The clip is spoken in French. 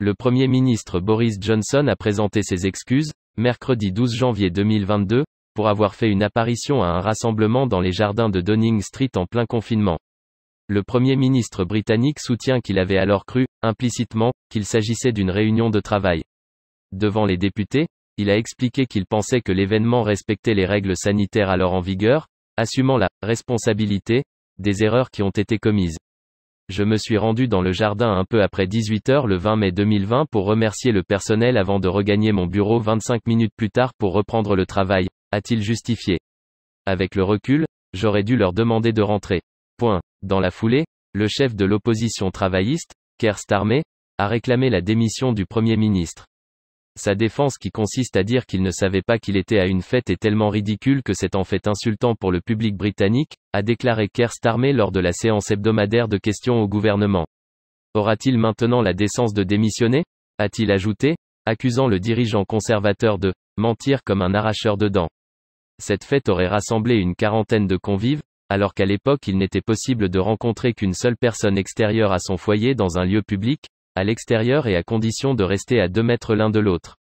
Le Premier ministre Boris Johnson a présenté ses excuses, mercredi 12 janvier 2022, pour avoir fait une apparition à un rassemblement dans les jardins de Downing Street en plein confinement. Le Premier ministre britannique soutient qu'il avait alors cru, implicitement, qu'il s'agissait d'une réunion de travail. Devant les députés, il a expliqué qu'il pensait que l'événement respectait les règles sanitaires alors en vigueur, assumant la responsabilité des erreurs qui ont été commises. Je me suis rendu dans le jardin un peu après 18 h le 20 mai 2020 pour remercier le personnel avant de regagner mon bureau 25 minutes plus tard pour reprendre le travail, a-t-il justifié. Avec le recul, j'aurais dû leur demander de rentrer. Point. Dans la foulée, le chef de l'opposition travailliste, Keir Starmer, a réclamé la démission du Premier ministre. Sa défense qui consiste à dire qu'il ne savait pas qu'il était à une fête est tellement ridicule que c'est en fait insultant pour le public britannique, a déclaré Keir Starmer lors de la séance hebdomadaire de questions au gouvernement. Aura-t-il maintenant la décence de démissionner? A-t-il ajouté, accusant le dirigeant conservateur de « mentir comme un arracheur de dents ». Cette fête aurait rassemblé une quarantaine de convives, alors qu'à l'époque il n'était possible de rencontrer qu'une seule personne extérieure à son foyer dans un lieu public, à l'extérieur et à condition de rester à 2 mètres l'un de l'autre.